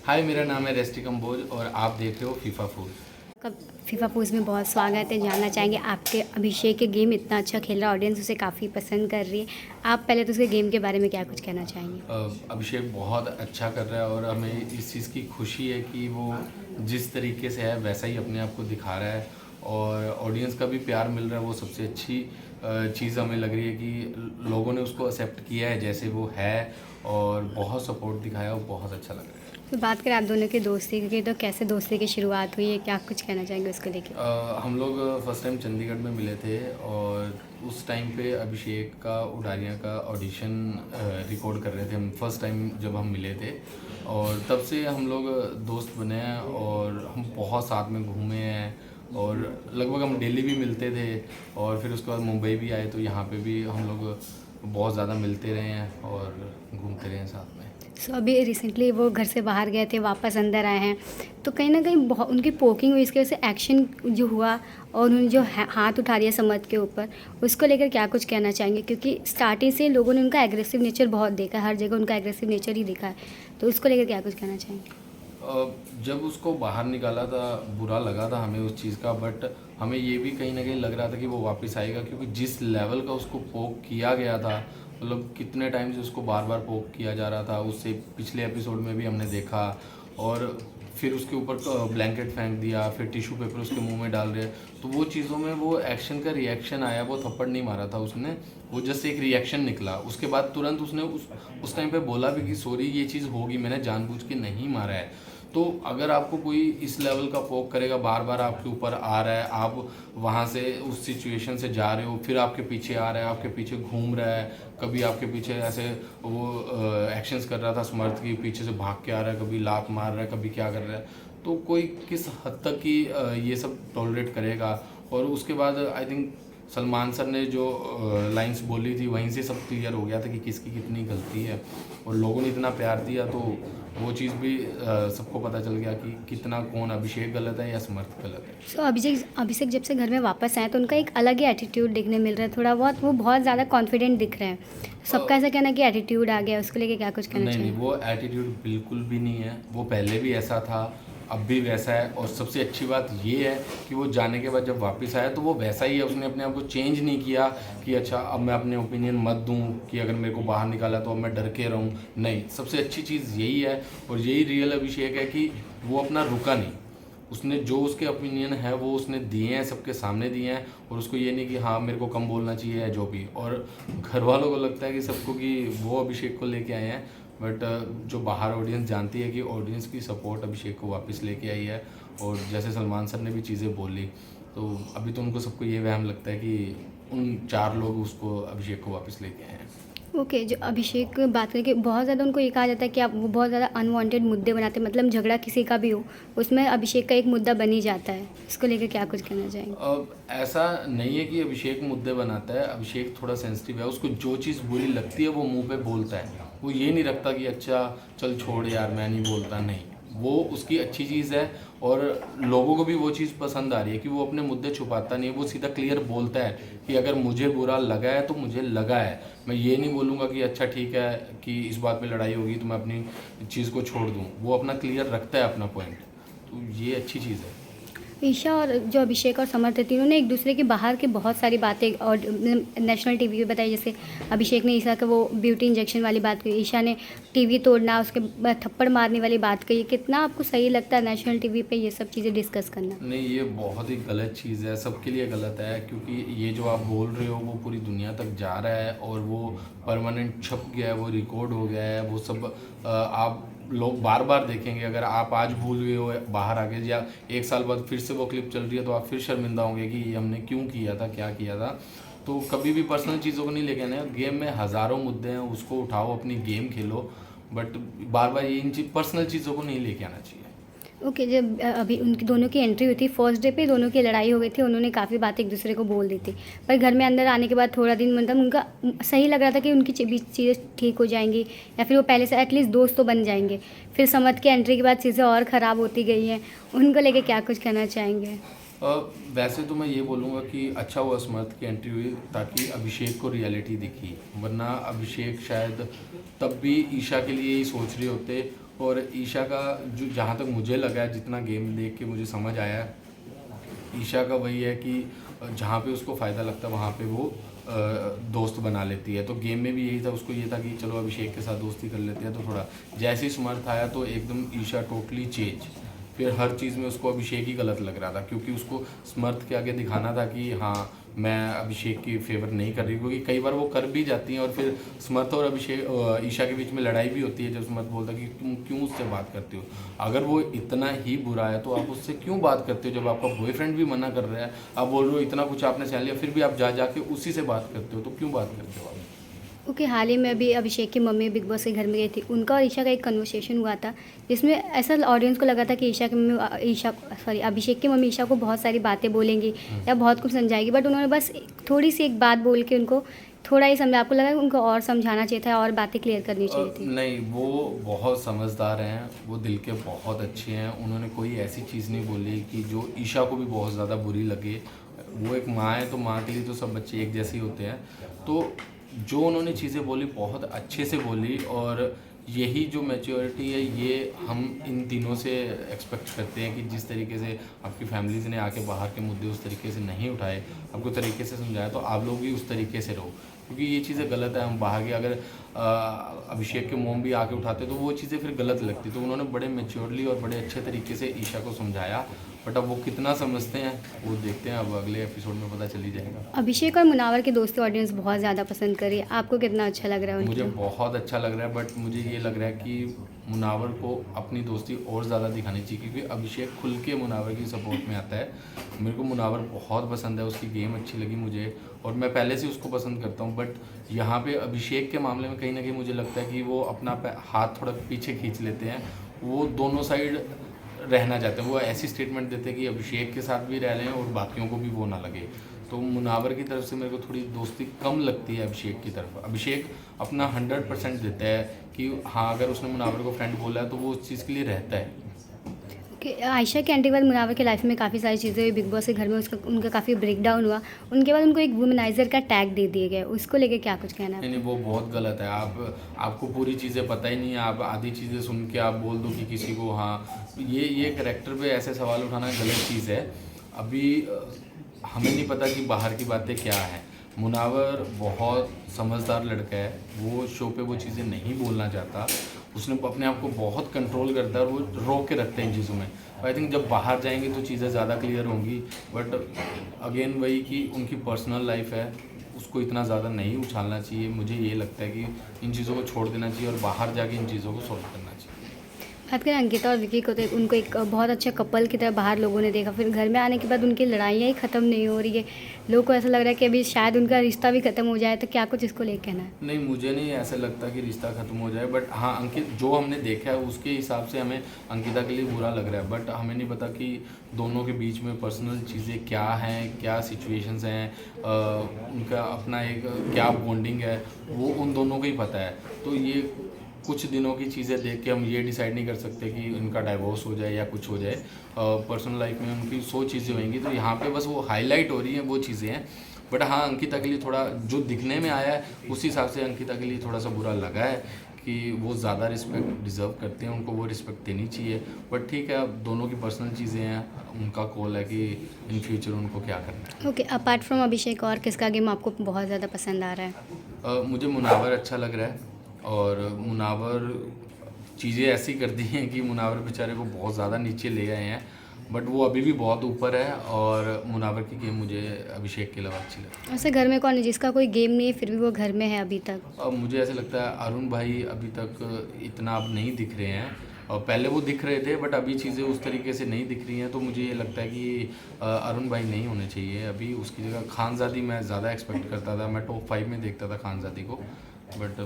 हाय, मेरा नाम है रेस्टी कंबोज और आप देख रहे हो फीफा फूल। कब फीफा पोज में बहुत स्वागत है। जानना चाहेंगे आपके अभिषेक के गेम इतना अच्छा खेल रहा है, ऑडियंस उसे काफ़ी पसंद कर रही है। आप पहले तो उसके गेम के बारे में क्या कुछ कहना चाहेंगे? अभिषेक बहुत अच्छा कर रहा है और हमें इस चीज़ की खुशी है कि वो जिस तरीके से है वैसा ही अपने आप को दिखा रहा है और ऑडियंस का भी प्यार मिल रहा है। वो सबसे अच्छी चीज़ हमें लग रही है कि लोगों ने उसको एक्सेप्ट किया है जैसे वो है और बहुत सपोर्ट दिखाया और बहुत अच्छा लग रहा है। तो बात करें आप दोनों की दोस्ती की, तो कैसे दोस्ती की शुरुआत हुई है, क्या कुछ कहना चाहेंगे उसको लेके? हम लोग फर्स्ट टाइम चंडीगढ़ में मिले थे और उस टाइम पे अभिषेक का उडारियाँ का ऑडिशन रिकॉर्ड कर रहे थे हम फर्स्ट टाइम जब हम मिले थे। और तब से हम लोग दोस्त बने हैं और हम बहुत साथ में घूमे हैं और लगभग हम दिल्ली भी मिलते थे और फिर उसके बाद मुंबई भी आए तो यहाँ पे भी हम लोग बहुत ज़्यादा मिलते रहे हैं और घूमते रहे हैं साथ में। सो अभी रिसेंटली वो घर से बाहर गए थे, वापस अंदर आए हैं, तो कहीं ना कहीं बहुत उनकी पोकिंग हुई, इसकी वजह से एक्शन जो हुआ और उन्होंने जो हाथ उठा दिया समर्थ के ऊपर, उसको लेकर क्या कुछ कहना चाहेंगे? क्योंकि स्टार्टिंग से लोगों ने उनका एग्रेसिव नेचर बहुत देखा है, हर जगह उनका एग्रेसिव नेचर ही दिखा है, तो उसको लेकर क्या कुछ कहना चाहेंगे? जब उसको बाहर निकाला था बुरा लगा था हमें उस चीज़ का, बट हमें ये भी कहीं ना कहीं लग रहा था कि वो वापस आएगा क्योंकि जिस लेवल का उसको पोक किया गया था, मतलब कितने टाइम से उसको बार बार पोक किया जा रहा था, उससे पिछले एपिसोड में भी हमने देखा। और फिर उसके ऊपर ब्लैंकेट फेंक दिया, फिर टिश्यू पेपर उसके मुंह में डाल रहे, तो वो चीज़ों में वो एक्शन का रिएक्शन आया। वो थप्पड़ नहीं मारा था उसने, वो जस्ट एक रिएक्शन निकला। उसके बाद तुरंत उसने उस टाइम पे बोला भी कि सॉरी ये चीज़ होगी, मैंने जानबूझ के नहीं मारा है। तो अगर आपको कोई इस लेवल का पोक करेगा, बार बार आपके ऊपर आ रहा है, आप वहाँ से उस सिचुएशन से जा रहे हो, फिर आपके पीछे आ रहा है, आपके पीछे घूम रहा है, कभी आपके पीछे ऐसे वो एक्शंस कर रहा था समर्थ की, पीछे से भाग के आ रहा है, कभी लात मार रहा है, कभी क्या कर रहा है, तो कोई किस हद तक की ये सब टॉलरेट करेगा। और उसके बाद आई थिंक सलमान सर ने जो लाइंस बोली थी वहीं से सब क्लियर हो गया था कि किसकी कितनी गलती है और लोगों ने इतना प्यार दिया, तो वो चीज़ भी सबको पता चल गया कि कितना कौन अभिषेक गलत है या समर्थ गलत है। सो अभिषेक अभिषेक जब से घर में वापस आए तो उनका एक अलग ही एटीट्यूड देखने मिल रहा है, थोड़ा बहुत वो बहुत ज़्यादा कॉन्फिडेंट दिख रहे हैं। सबका ऐसा कहना है कि एटीट्यूड आ गया है, उसको लेके क्या कुछ कहना नहीं नहीं, चाहिए? वो एटीट्यूड बिल्कुल भी नहीं है। वो पहले भी ऐसा था, अब भी वैसा है। और सबसे अच्छी बात ये है कि वो जाने के बाद जब वापस आया तो वो वैसा ही है। उसने अपने आप को चेंज नहीं किया कि अच्छा अब मैं अपने ओपिनियन मत दूं कि अगर मेरे को बाहर निकाला तो अब मैं डर के रहूं। नहीं, सबसे अच्छी चीज़ यही है और यही रियल अभिषेक है कि वो अपना रुका नहीं। उसने जो उसके ओपिनियन है वो उसने दिए हैं, सबके सामने दिए हैं। और उसको ये नहीं कि हाँ मेरे को कम बोलना चाहिए या जो भी। और घर वालों को लगता है कि सबको कि वो अभिषेक को लेके आए हैं, बट जो बाहर ऑडियंस जानती है कि ऑडियंस की सपोर्ट अभिषेक को वापस लेके आई है। और जैसे सलमान सर ने भी चीज़ें बोली, तो अभी तो उनको सबको ये वहम लगता है कि उन 4 लोग उसको अभिषेक को वापस लेके आए हैं। ओके, जो अभिषेक बात करें कि बहुत ज़्यादा उनको ये कहा जाता है कि आप वो बहुत ज़्यादा अनवांटेड मुद्दे बनाते हैं, मतलब झगड़ा किसी का भी हो उसमें अभिषेक का एक मुद्दा बन ही जाता है, इसको लेकर क्या कुछ कहना चाहेंगे? अब ऐसा नहीं है कि अभिषेक मुद्दे बनाता है। अभिषेक थोड़ा सेंसिटिव है, उसको जो चीज़ बुरी लगती है वो मुंह पे बोलता है। वो ये नहीं रखता कि अच्छा चल छोड़ यार मैं नहीं बोलता, नहीं। वो उसकी अच्छी चीज़ है और लोगों को भी वो चीज़ पसंद आ रही है कि वो अपने मुद्दे छुपाता नहीं है। वो सीधा क्लियर बोलता है कि अगर मुझे बुरा लगा है तो मुझे लगा है। मैं ये नहीं बोलूँगा कि अच्छा ठीक है कि इस बात पे लड़ाई होगी तो मैं अपनी चीज़ को छोड़ दूँ। वो अपना क्लियर रखता है अपना पॉइंट, तो ये अच्छी चीज़ है। ईशा और जो अभिषेक और समर्थ है, तीनों ने एक दूसरे के बाहर की बहुत सारी बातें और नेशनल टीवी पे बताई। जैसे अभिषेक ने ईशा का वो ब्यूटी इंजेक्शन वाली बात कही, ईशा ने टीवी तोड़ना, उसके बाद थप्पड़ मारने वाली बात कही। कितना आपको सही लगता है नेशनल टीवी पे ये सब चीज़ें डिस्कस करना? नहीं, ये बहुत ही गलत चीज़ है, सबके लिए गलत है क्योंकि ये जो आप बोल रहे हो वो पूरी दुनिया तक जा रहा है और वो परमानेंट छप गया है, वो रिकॉर्ड हो गया है। वो सब आप लोग बार बार देखेंगे। अगर आप आज भूल गए हो बाहर आके या 1 साल बाद फिर से वो क्लिप चल रही है तो आप फिर शर्मिंदा होंगे कि ये हमने क्यों किया था, क्या किया था। तो कभी भी पर्सनल चीज़ों को नहीं लेके आना है। गेम में हज़ारों मुद्दे हैं, उसको उठाओ, अपनी गेम खेलो, बट बार बार ये इन पर्सनल चीज़ों को नहीं लेके आना चाहिए। ओके, जब अभी उनकी दोनों की एंट्री हुई थी फर्स्ट डे पे, दोनों की लड़ाई हो गई थी, उन्होंने काफ़ी बातें एक दूसरे को बोल दी थी, पर घर में अंदर आने के बाद थोड़ा दिन मतलब उनका सही लग रहा था कि उनकी बीच चीज़ें ठीक हो जाएंगी या फिर वो पहले से एटलीस्ट दोस्त तो बन जाएंगे। फिर समझ के एंट्री के बाद चीज़ें और ख़राब होती गई हैं, उनको लेके क्या कुछ कहना चाहेंगे? वैसे तो मैं ये बोलूँगा कि अच्छा हुआ समर्थ की एंट्री हुई ताकि अभिषेक को रियलिटी दिखी, वरना अभिषेक शायद तब भी ईशा के लिए ही सोच रहे होते और ईशा का जो जहाँ तक मुझे लगा है, जितना गेम देख के मुझे समझ आया है, ईशा का वही है कि जहाँ पे उसको फ़ायदा लगता है वहाँ पे वो दोस्त बना लेती है। तो गेम में भी यही था, उसको ये था कि चलो अभिषेक के साथ दोस्ती कर लेते हैं। तो थोड़ा जैसे ही समर्थ आया तो एकदम ईशा टोटली चेंज। फिर हर चीज़ में उसको अभिषेक ही गलत लग रहा था, क्योंकि उसको समर्थ के आगे दिखाना था कि हाँ मैं अभिषेक की फेवर नहीं कर रही, क्योंकि कई बार वो कर भी जाती हैं और फिर समर्थ और अभिषेक ईशा के बीच में लड़ाई भी होती है। जब समर्थ बोलता है कि तुम क्यों उससे बात करते हो, अगर वो इतना ही बुरा है तो आप उससे क्यों बात करते हो, जब आपका बॉयफ्रेंड भी मना कर रहा है, आप बोल रहे हो इतना कुछ आपने सहन लिया, फिर भी आप जाके उसी से बात करते हो, तो क्यों बात करते हो आप। ओके, हाल ही में अभी अभिषेक की मम्मी बिग बॉस के घर में गई थी, उनका और ईशा का एक कन्वर्सेशन हुआ था जिसमें ऐसा ऑडियंस को लगा था कि अभिषेक की मम्मी ईशा को बहुत सारी बातें बोलेंगी या बहुत कुछ समझाएगी, बट उन्होंने बस थोड़ी सी एक बात बोल के उनको थोड़ा ही समझा। आपको लगा कि उनको और समझाना चाहिए था और बातें क्लियर करनी चाहिए थी? नहीं, वो बहुत समझदार हैं, वो दिल के बहुत अच्छे हैं। उन्होंने कोई ऐसी चीज़ नहीं बोली कि जो ईशा को भी बहुत ज़्यादा बुरी लगे। वो एक माँ है, तो माँ के लिए तो सब बच्चे एक जैसे ही होते हैं। तो जो उन्होंने चीज़ें बोली बहुत अच्छे से बोली, और यही जो मैच्योरिटी है ये हम इन तीनों से एक्सपेक्ट करते हैं कि जिस तरीके से आपकी फैमिलीज़ ने आके बाहर के मुद्दे उस तरीके से नहीं उठाए, आपको तरीके से समझाया, तो आप लोग भी उस तरीके से रहो, क्योंकि ये चीज़ें गलत है। हम बाहर के अगर अभिषेक के मोम भी आके उठाते तो वो चीज़ें फिर गलत लगती। तो उन्होंने बड़े मैच्योरली और बड़े अच्छे तरीके से ईशा को समझाया, बट अब वो कितना समझते हैं वो देखते हैं, अब अगले एपिसोड में पता चल ही जाएगा। अभिषेक और मुनावर की दोस्ती ऑडियंस बहुत ज़्यादा पसंद कर रही है, आपको कितना अच्छा लग रहा है मुझे उनकी? बहुत अच्छा लग रहा है, बट मुझे ये लग रहा है कि मुनावर को अपनी दोस्ती और ज़्यादा दिखानी चाहिए, क्योंकि अभिषेक खुल के मुनावर की सपोर्ट में आता है। मेरे को मुनावर बहुत पसंद है, उसकी गेम अच्छी लगी मुझे, और मैं पहले से उसको पसंद करता हूँ। बट यहाँ पे अभिषेक के मामले में कहीं ना कहीं मुझे लगता है कि वो अपना हाथ थोड़ा पीछे खींच लेते हैं, वो दोनों साइड रहना चाहते हैं। वो ऐसी स्टेटमेंट देते हैं कि अभिषेक के साथ भी रह लें और बाकियों को भी वो ना लगे। तो मुनावर की तरफ से मेरे को थोड़ी दोस्ती कम लगती है अभिषेक की तरफ। अभिषेक अपना 100% देता है कि हाँ, अगर उसने मुनावर को फ्रेंड बोला है तो वो उस चीज़ के लिए रहता है। कि आयशा के आने के बाद मुनावर के लाइफ में काफ़ी सारी चीज़ें हुई, बिग बॉस के घर में उनका काफ़ी ब्रेकडाउन हुआ, उनके बाद उनको एक वुमेनाइजर का टैग दे दिया गया, उसको लेके क्या कुछ कहना है? नहीं, वो बहुत गलत है। आपको पूरी चीज़ें पता ही नहीं है, आप आधी चीज़ें सुन के आप बोल दो कि किसी को हाँ, ये कैरेक्टर पे ऐसे सवाल उठाना गलत चीज़ है। अभी हमें नहीं पता कि बाहर की बातें क्या हैं। मुनावर बहुत समझदार लड़का है, वो शो पे वो चीज़ें नहीं बोलना चाहता, उसने अपने आप को बहुत कंट्रोल करता है और वो रोक के रखते हैं इन चीज़ों में। आई थिंक जब बाहर जाएंगे तो चीज़ें ज़्यादा क्लियर होंगी, बट अगेन वही कि उनकी पर्सनल लाइफ है, उसको इतना ज़्यादा नहीं उछालना चाहिए। मुझे ये लगता है कि इन चीज़ों को छोड़ देना चाहिए और बाहर जाके इन चीज़ों को सॉल्व करना चाहिए। बात करें अंकिता और विकी को, तो उनको एक बहुत अच्छे कपल की तरह बाहर लोगों ने देखा, फिर घर में आने के बाद उनकी लड़ाइयाँ ही ख़त्म नहीं हो रही है। लोगों को ऐसा लग रहा है कि अभी शायद उनका रिश्ता भी ख़त्म हो जाए, तो क्या कुछ इसको लेकर कहना है? नहीं, मुझे नहीं ऐसा लगता कि रिश्ता ख़त्म हो जाए, बट हाँ, अंकित जो हमने देखा है उसके हिसाब से हमें अंकिता के लिए बुरा लग रहा है, बट हमें नहीं पता कि दोनों के बीच में पर्सनल चीज़ें क्या हैं, क्या सिचुएशंस हैं, उनका अपना एक क्या बॉन्डिंग है, वो उन दोनों को ही पता है। तो ये कुछ दिनों की चीज़ें देख के हम ये डिसाइड नहीं कर सकते कि इनका डाइवोर्स हो जाए या कुछ हो जाए। पर्सनल लाइफ में उनकी 100 चीज़ें होंगी, तो यहाँ पे बस वो हाईलाइट हो रही हैं वो चीज़ें हैं। बट हाँ, अंकिता के लिए थोड़ा जो दिखने में आया है उस हिसाब से अंकिता के लिए थोड़ा सा बुरा लगा है कि वो ज़्यादा रिस्पेक्ट डिज़र्व करते हैं, उनको वो रिस्पेक्ट देनी चाहिए। बट ठीक है, अब दोनों की पर्सनल चीज़ें हैं, उनका कॉल है कि इन फ्यूचर उनको क्या करना है। ओके, अपार्ट फ्रॉम अभिषेक और किसका गेम आपको बहुत ज़्यादा पसंद आ रहा है? मुझे मुनावर अच्छा लग रहा है, और मुनावर चीज़ें ऐसी कर दी हैं कि मुनावर बेचारे को बहुत ज़्यादा नीचे ले गए हैं, बट वो अभी भी बहुत ऊपर है। और मुनावर की गेम मुझे अभिषेक के अलावा अच्छी लगती है। वैसे घर में कौन है जिसका कोई गेम नहीं है फिर भी वो घर में है अभी तक? अब मुझे ऐसा लगता है अरुण भाई अभी तक इतना अब नहीं दिख रहे हैं, और पहले वो दिख रहे थे, बट अभी चीज़ें उस तरीके से नहीं दिख रही हैं। तो मुझे ये लगता है कि अरुण भाई नहीं होने चाहिए अभी, उसकी जगह खानज़ादी मैं ज़्यादा एक्सपेक्ट करता था, मैं टॉप 5 में देखता था खानज़ादी को, बट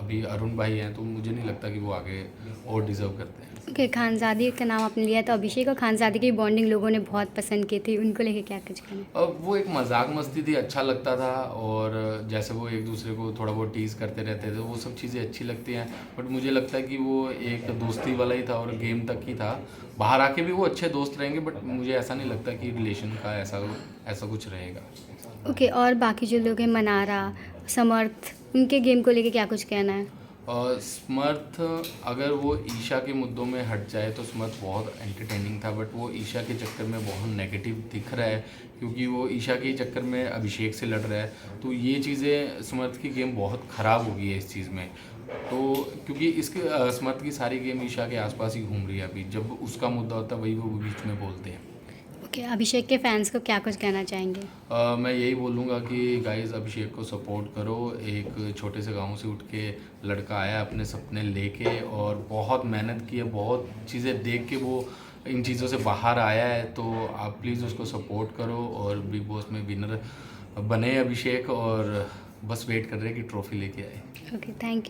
अभी अरुण भाई हैं, तो मुझे नहीं लगता कि वो आगे और डिज़र्व करते हैं। ओके, खानज़ादी का नाम आपने लिया, तो अभिषेक और खानज़ादी की बॉन्डिंग लोगों ने बहुत पसंद की थी, उनको लेके क्या कुछ कहना है? अब वो एक मजाक मस्ती थी, अच्छा लगता था, और जैसे वो एक दूसरे को थोड़ा बहुत टीज़ करते रहते थे, वो सब चीज़ें अच्छी लगती हैं। बट मुझे लगता है कि वो एक दोस्ती वाला ही था और गेम तक ही था, बाहर आके भी वो अच्छे दोस्त रहेंगे, बट मुझे ऐसा नहीं लगता कि रिलेशन का ऐसा कुछ रहेगा। ओके, और बाकी जो लोग हैं मनारा, समर्थ, उनके गेम को लेके क्या कुछ कहना है? समर्थ अगर वो ईशा के मुद्दों में हट जाए तो समर्थ बहुत एंटरटेनिंग था, बट वो ईशा के चक्कर में बहुत नेगेटिव दिख रहा है क्योंकि वो ईशा के चक्कर में अभिषेक से लड़ रहा है। तो ये चीज़ें समर्थ की गेम बहुत ख़राब हो गई है इस चीज़ में। तो क्योंकि इसके समर्थ की सारी गेम ईशा के आसपास ही घूम रही है अभी, जब उसका मुद्दा होता है वही वो बीच में बोलते हैं। ओके, अभिषेक के फैंस को क्या कुछ कहना चाहेंगे? मैं यही बोलूँगा कि गाइस अभिषेक को सपोर्ट करो। एक छोटे से गांव से उठ के लड़का आया अपने सपने लेके और बहुत मेहनत की है, बहुत चीज़ें देख के वो इन चीज़ों से बाहर आया है। तो आप प्लीज़ उसको सपोर्ट करो और बिग बॉस में विनर बने अभिषेक, और बस वेट कर रहे हैं कि ट्रॉफी लेके आए। Okay, thank you.